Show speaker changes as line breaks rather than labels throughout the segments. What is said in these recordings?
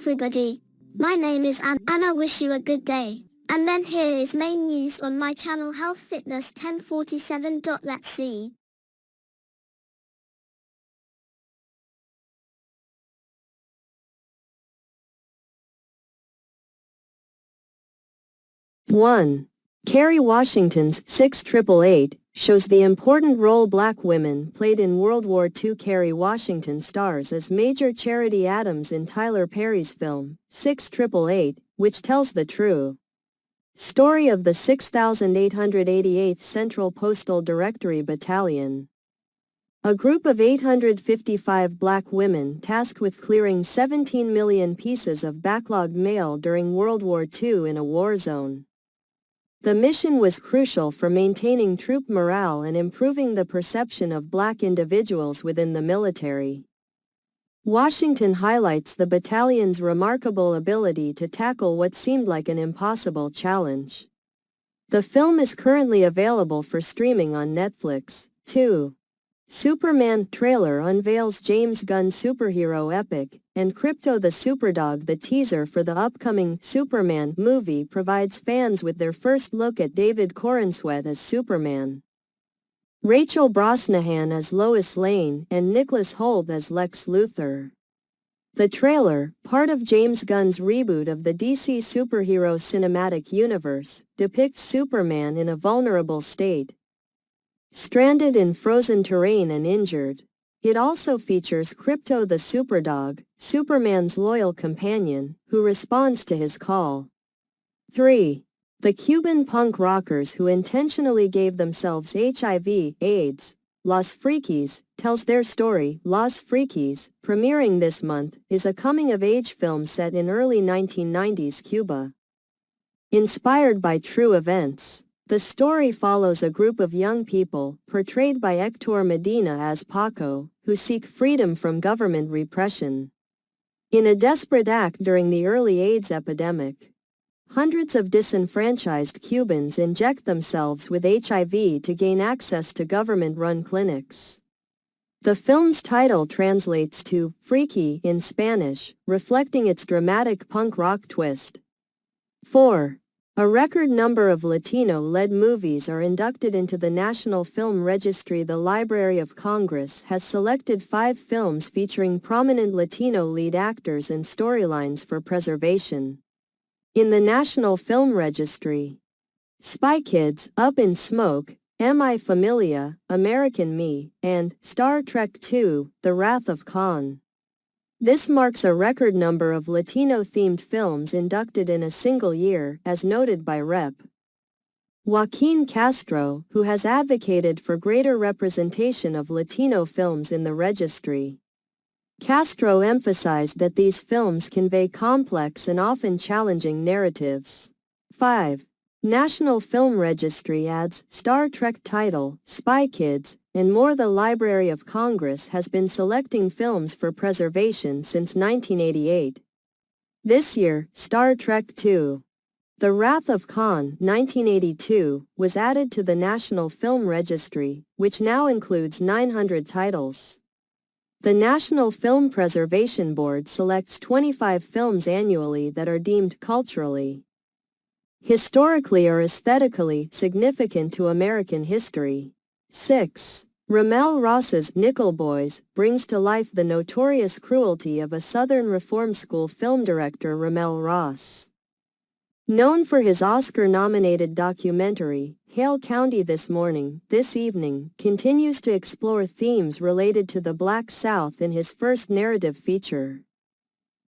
everybody. My name is Anne and I wish you a good day. And then here is main news on my channel Health Fitness 1047. Let's see.
One. Kerry Washington's 688 shows the important role black women played in World War II. Kerry Washington stars as Major Charity Adams in Tyler Perry's film, 688, which tells the true story of the 6,888th Central Postal Directory Battalion, a group of 855 black women tasked with clearing 17 million pieces of backlogged mail during World War II in a war zone. The mission was crucial for maintaining troop morale and improving the perception of black individuals within the military. Washington highlights the battalion's remarkable ability to tackle what seemed like an impossible challenge. The film is currently available for streaming on Netflix. 2. Superman trailer unveils James Gunn superhero epic, and Krypto the Superdog. The teaser for the upcoming Superman movie provides fans with their first look at David Corenswet as Superman, Rachel Brosnahan as Lois Lane, and Nicholas Hoult as Lex Luthor. The trailer, part of James Gunn's reboot of the DC superhero cinematic universe, depicts Superman in a vulnerable state, stranded in frozen terrain and injured. It also features Krypto the Superdog, Superman's loyal companion, who responds to his call. 3. The Cuban punk rockers who intentionally gave themselves HIV/AIDS, Los Frikis, tells their story. Los Frikis, premiering this month, is a coming-of-age film set in early 1990s Cuba. Inspired by true events, the story follows a group of young people, portrayed by Hector Medina as Paco, who seek freedom from government repression. In a desperate act during the early AIDS epidemic, hundreds of disenfranchised Cubans inject themselves with HIV to gain access to government-run clinics. The film's title translates to "freaky" in Spanish, reflecting its dramatic punk rock twist. 4. A record number of Latino-led movies are inducted into the National Film Registry. The Library of Congress has selected 5 films featuring prominent Latino lead actors and storylines for preservation in the National Film Registry: Spy Kids, Up in Smoke, Mi Familia, American Me, and Star Trek II: The Wrath of Khan. This marks a record number of Latino-themed films inducted in a single year, as noted by Rep. Joaquin Castro, who has advocated for greater representation of Latino films in the registry. Castro emphasized that these films convey complex and often challenging narratives. 5. National Film Registry adds Star Trek title, Spy Kids, and more. The Library of Congress has been selecting films for preservation since 1988. This year, Star Trek II: The Wrath of Khan, 1982, was added to the National Film Registry, which now includes 900 titles. The National Film Preservation Board selects 25 films annually that are deemed culturally, historically, or aesthetically significant to American history. 6. Ramel Ross's Nickel Boys brings to life the notorious cruelty of a Southern Reform School film director. Ramel Ross, known for his Oscar-nominated documentary, Hale County This Evening, continues to explore themes related to the Black South in his first narrative feature,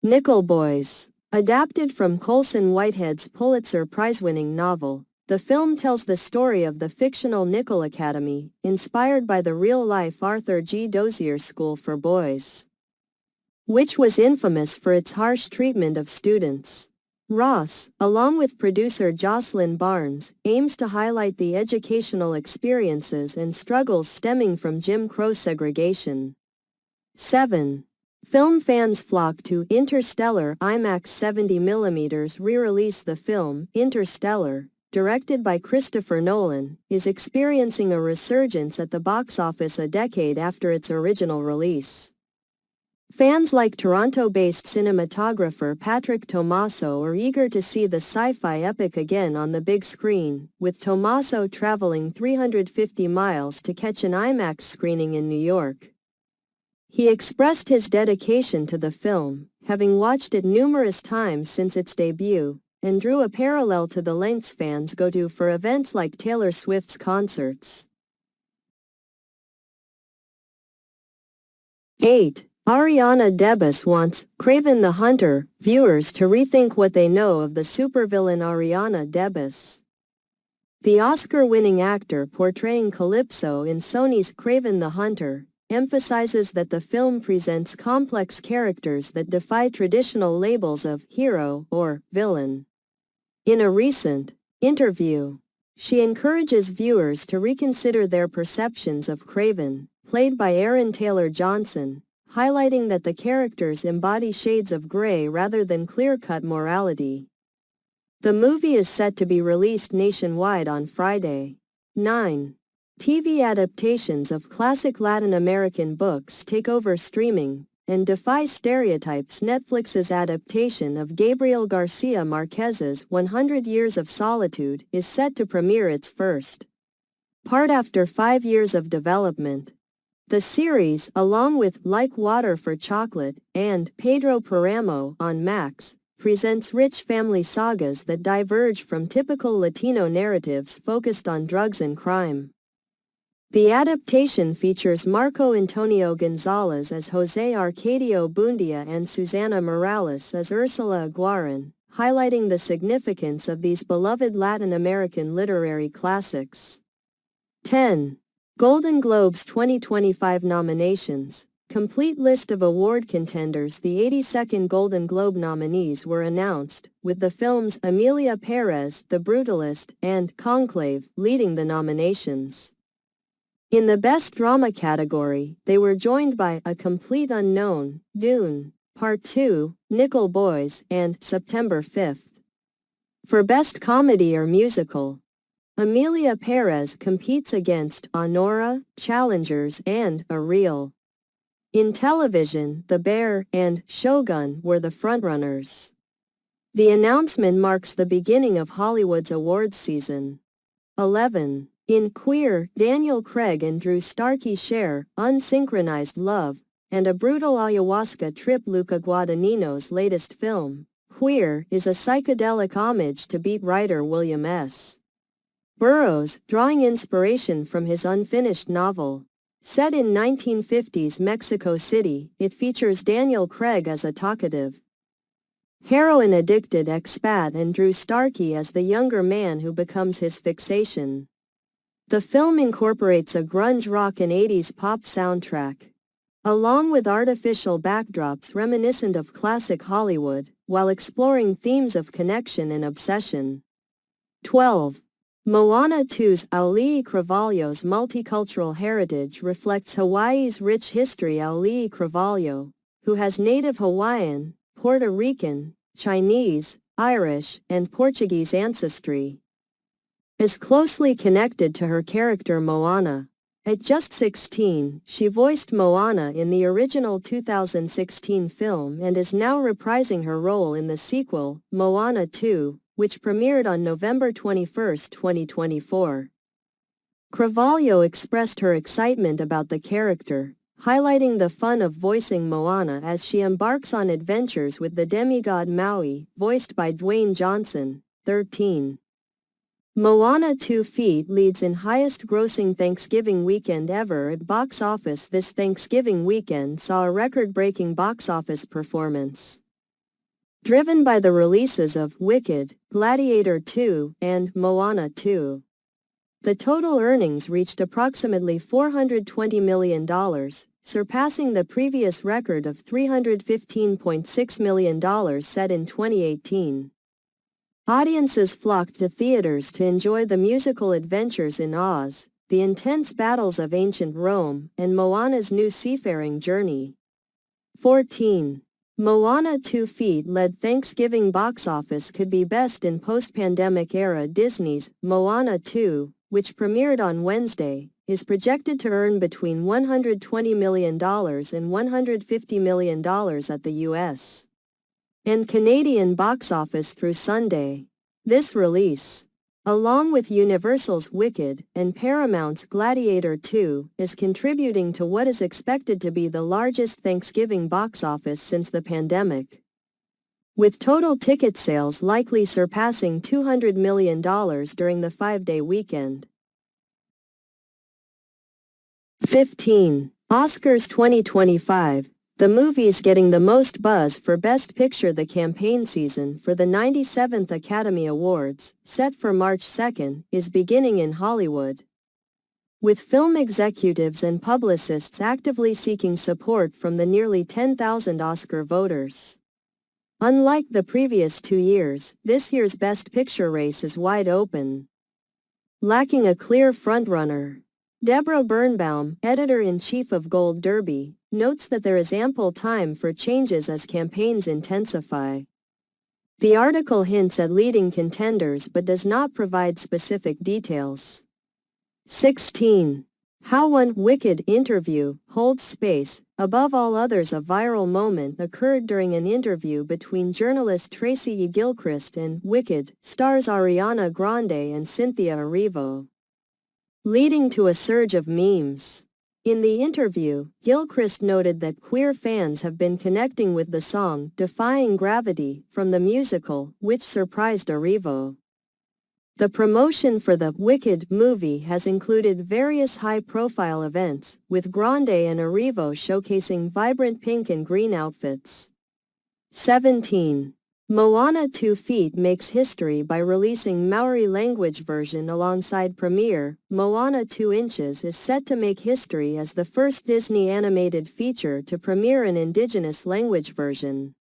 Nickel Boys. Adapted from Colson Whitehead's Pulitzer Prize-winning novel, the film tells the story of the fictional Nickel Academy, inspired by the real-life Arthur G. Dozier School for Boys, which was infamous for its harsh treatment of students. Ross, along with producer Jocelyn Barnes, aims to highlight the educational experiences and struggles stemming from Jim Crow segregation. 7. Film fans flock to Interstellar IMAX 70mm re-release. The film, Interstellar, directed by Christopher Nolan, is experiencing a resurgence at the box office a decade after its original release. Fans like Toronto-based cinematographer Patrick Tomaso are eager to see the sci-fi epic again on the big screen, with Tomaso traveling 350 miles to catch an IMAX screening in New York. He expressed his dedication to the film, having watched it numerous times since its debut, and drew a parallel to the lengths fans go to for events like Taylor Swift's concerts. 8. Ariana DeBose wants Kraven the Hunter viewers to rethink what they know of the supervillain Ariana DeBose. The Oscar-winning actor portraying Calypso in Sony's Kraven the Hunter emphasizes that the film presents complex characters that defy traditional labels of hero or villain. In a recent interview, she encourages viewers to reconsider their perceptions of Kraven, played by Aaron Taylor Johnson, highlighting that the characters embody shades of gray rather than clear-cut morality. The movie is set to be released nationwide on Friday. 9. TV adaptations of classic Latin American books take over streaming and defy stereotypes. Netflix's adaptation of Gabriel Garcia Marquez's 100 Years of Solitude is set to premiere its first part after 5 years of development. The series, along with Like Water for Chocolate and Pedro Paramo on Max, presents rich family sagas that diverge from typical Latino narratives focused on drugs and crime. The adaptation features Marco Antonio Gonzalez as Jose Arcadio Bundia and Susana Morales as Ursula Aguirre, highlighting the significance of these beloved Latin American literary classics. 10. Golden Globes 2025 nominations. Complete list of award contenders. The 82nd Golden Globe nominees were announced, with the films Emilia Perez, The Brutalist, and Conclave leading the nominations. In the Best Drama category, they were joined by A Complete Unknown, Dune, Part 2, Nickel Boys, and September 5th. For Best Comedy or Musical, Emilia Perez competes against Honora, Challengers, and A Reel. In television, The Bear and Shogun were the frontrunners. The announcement marks the beginning of Hollywood's awards season. 11. In Queer, Daniel Craig and Drew Starkey share unsynchronized love and a brutal ayahuasca trip. Luca Guadagnino's latest film, Queer, is a psychedelic homage to beat writer William S. Burroughs, drawing inspiration from his unfinished novel. Set in 1950s Mexico City, it features Daniel Craig as a talkative, heroin-addicted expat and Drew Starkey as the younger man who becomes his fixation. The film incorporates a grunge rock and 80s pop soundtrack, along with artificial backdrops reminiscent of classic Hollywood, while exploring themes of connection and obsession. 12. Moana 2's Auli'i Cravalho's multicultural heritage reflects Hawaii's rich history. Auli'i Cravalho, who has native Hawaiian, Puerto Rican, Chinese, Irish, and Portuguese ancestry, is closely connected to her character Moana. At just 16, she voiced Moana in the original 2016 film and is now reprising her role in the sequel, Moana 2, which premiered on November 21, 2024. Cravalho expressed her excitement about the character, highlighting the fun of voicing Moana as she embarks on adventures with the demigod Maui, voiced by Dwayne Johnson. 13. Moana 2 Feet leads in highest-grossing Thanksgiving weekend ever at box office. This Thanksgiving weekend saw a record-breaking box office performance, driven by the releases of Wicked, Gladiator 2, and Moana 2. The total earnings reached approximately $420 million, surpassing the previous record of $315.6 million set in 2018. Audiences flocked to theaters to enjoy the musical adventures in Oz, the intense battles of ancient Rome, and Moana's new seafaring journey. 14. Moana 2 Feet led Thanksgiving box office could be best in post-pandemic era. Disney's Moana 2, which premiered on Wednesday, is projected to earn between $120 million and $150 million at the U.S. and Canadian box office through Sunday. This release, along with Universal's Wicked and Paramount's Gladiator 2, is contributing to what is expected to be the largest Thanksgiving box office since the pandemic, with total ticket sales likely surpassing $200 million during the 5-day weekend. 15. Oscars 2025. The movies getting the most buzz for Best Picture. The campaign season for the 97th Academy Awards, set for March 2, is beginning in Hollywood, with film executives and publicists actively seeking support from the nearly 10,000 Oscar voters. Unlike the previous 2 years, this year's Best Picture race is wide open, lacking a clear frontrunner. Deborah Birnbaum, editor-in-chief of Gold Derby, notes that there is ample time for changes as campaigns intensify. The article hints at leading contenders but does not provide specific details. 16. How one Wicked interview holds space. Above all others, a viral moment occurred during an interview between journalist Tracy E. Gilchrist and Wicked stars Ariana Grande and Cynthia Erivo, leading to a surge of memes. In the interview, Gilchrist noted that queer fans have been connecting with the song Defying Gravity from the musical, which surprised Erivo. The promotion for the Wicked movie has included various high-profile events, with Grande and Erivo showcasing vibrant pink and green outfits. 17. Moana 2 Feet makes history by releasing Maori language version alongside premiere. Moana 2 Inches is set to make history as the first Disney animated feature to premiere an indigenous language version.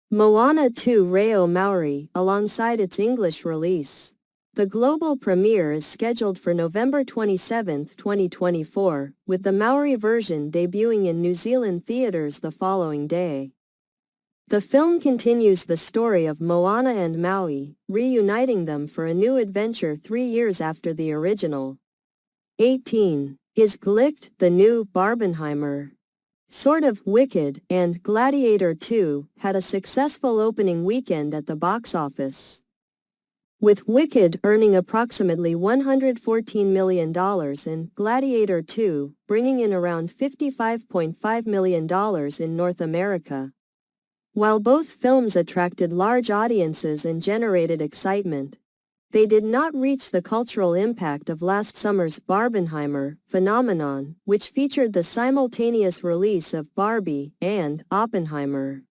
Moana 2 Reo Maori alongside its English release. The global premiere is scheduled for November 27, 2024, with the Maori version debuting in New Zealand theaters the following day. The film continues the story of Moana and Maui, reuniting them for a new adventure 3 years after the original. 18. Is Glicked the new Barbenheimer? Sort of Wicked and Gladiator 2 had a successful opening weekend at the box office, with Wicked earning approximately $114 million and Gladiator 2 bringing in around $55.5 million in North America. While both films attracted large audiences and generated excitement, they did not reach the cultural impact of last summer's Barbenheimer phenomenon, which featured the simultaneous release of Barbie and Oppenheimer.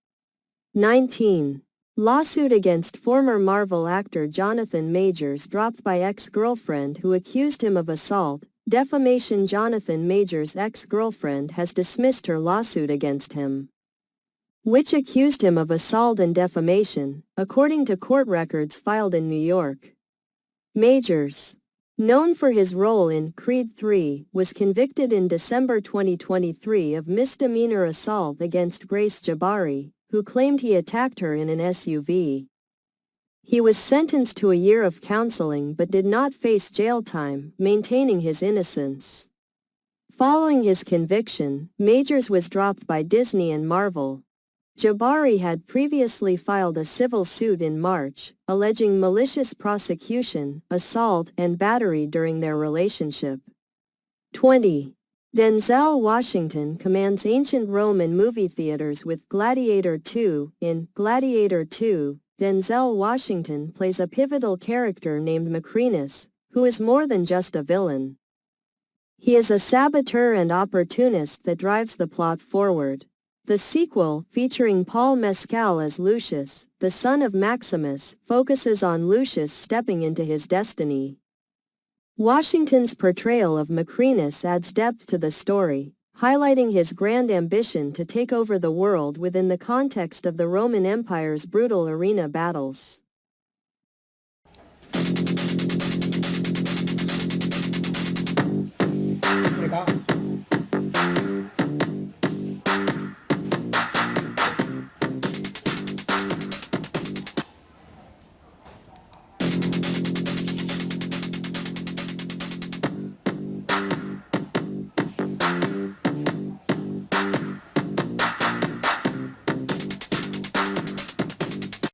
19. Lawsuit against former Marvel actor Jonathan Majors dropped by ex-girlfriend who accused him of assault, defamation. Jonathan Majors' ex-girlfriend has dismissed her lawsuit against him, which accused him of assault and defamation, according to court records filed in New York. Majors, known for his role in Creed 3, was convicted in December 2023 of misdemeanor assault against Grace Jabari, who claimed he attacked her in an SUV. He was sentenced to a year of counseling but did not face jail time, maintaining his innocence. Following his conviction, Majors was dropped by Disney and Marvel. Jabari had previously filed a civil suit in March, alleging malicious prosecution, assault, and battery during their relationship. 20. Denzel Washington commands ancient Rome in movie theaters with Gladiator 2. In Gladiator 2, Denzel Washington plays a pivotal character named Macrinus, who is more than just a villain. He is a saboteur and opportunist that drives the plot forward. The sequel, featuring Paul Mescal as Lucius, the son of Maximus, focuses on Lucius stepping into his destiny. Washington's portrayal of Macrinus adds depth to the story, highlighting his grand ambition to take over the world within the context of the Roman Empire's brutal arena battles.